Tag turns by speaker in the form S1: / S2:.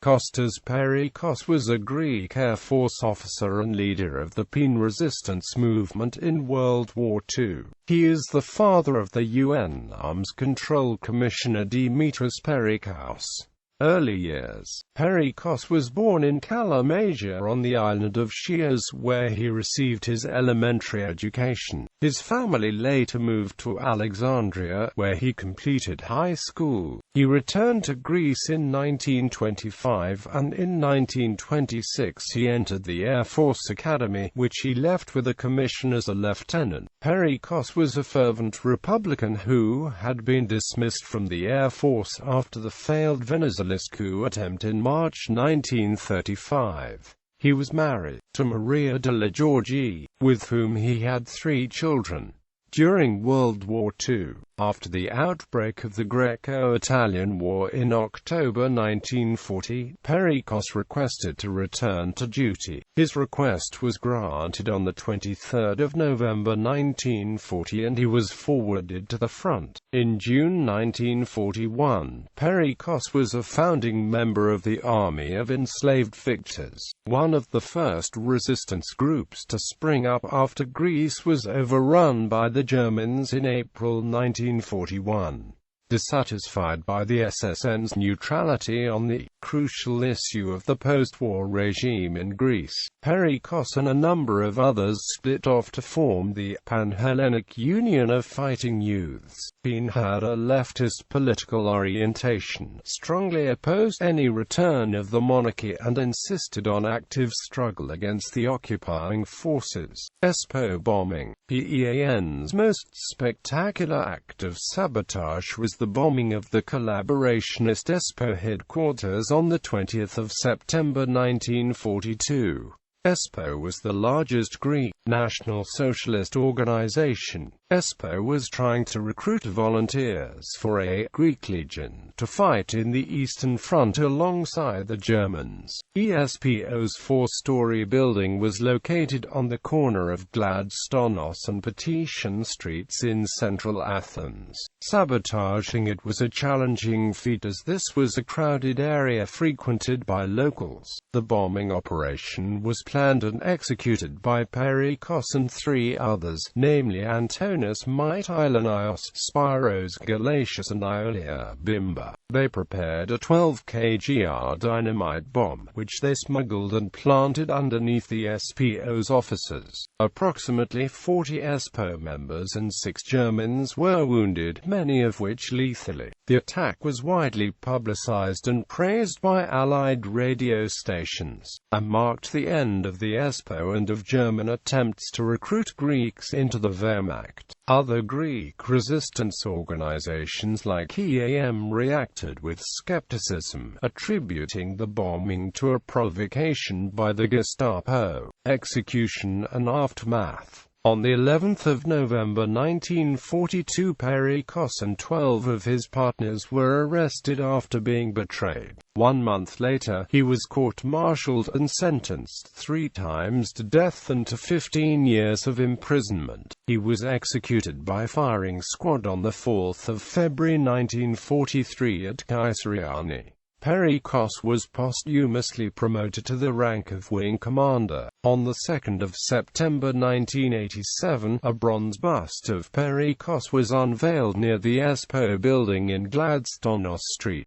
S1: Kostas Perrikos was a Greek Air Force officer and leader of the PEAN resistance movement in World War II. He is the father of the UN Arms Control Commissioner Dimitris Perrikos. Early years. Perrikos was born in Kalamazoo on the island of Chios, where he received his elementary education. His family later moved to Alexandria, where he completed high school. He returned to Greece in 1925, and in 1926 he entered the Air Force Academy, which he left with a commission as a lieutenant. Perrikos was a fervent Republican who had been dismissed from the Air Force after the failed Venezuelist coup attempt in March 1935. He was married to Maria de la Georgie, with whom he had 3 children. During World War II, after the outbreak of the Greco-Italian War in October 1940, Perrikos requested to return to duty. His request was granted on the 23rd of November 1940 and he was forwarded to the front. In June 1941, Perrikos was a founding member of the Army of Enslaved Victors, one of the first resistance groups to spring up after Greece was overrun by the Germans in April 1941. Dissatisfied by the SSN's neutrality on the crucial issue of the post-war regime in Greece, Perrikos and a number of others split off to form the Pan-Hellenic Union of Fighting Youths. PEAN had a leftist political orientation, strongly opposed any return of the monarchy and insisted on active struggle against the occupying forces. Espoo bombing. PEAN's most spectacular act of sabotage was the bombing of the collaborationist Espoo headquarters on the 20th of September 1942. Espoo was the largest Greek National Socialist organization. Espoo was trying to recruit volunteers for a Greek Legion to fight in the Eastern Front alongside the Germans. ESPO's 4-story building was located on the corner of Gladstonos and Petition Streets in central Athens. Sabotaging it was a challenging feat as this was a crowded area frequented by locals. The bombing operation was planned and executed by Perrikos and 3 others, namely Antonis Mitilanios, Spiros Galatius and Iolia Bimba. They prepared a 12 kg dynamite bomb, which they smuggled and planted underneath the SPO's offices. Approximately 40 SPO members and 6 Germans were wounded, many of which lethally. The attack was widely publicized and praised by Allied radio stations, and marked the end of the SPO and of German attempts to recruit Greeks into the Wehrmacht. Other Greek resistance organizations like PEAN reacted with skepticism, attributing the bombing to a provocation by the Gestapo. Execution and aftermath. On the 11th of November 1942, Perrikos and 12 of his partners were arrested after being betrayed. 1 month later, he was court-martialed and sentenced 3 times to death and to 15 years of imprisonment. He was executed by firing squad on the 4th of February 1943 at Kaisariani. Perrikos was posthumously promoted to the rank of wing commander. On the 2nd of September 1987, a bronze bust of Perrikos was unveiled near the Espoo building in Gladstonos Street.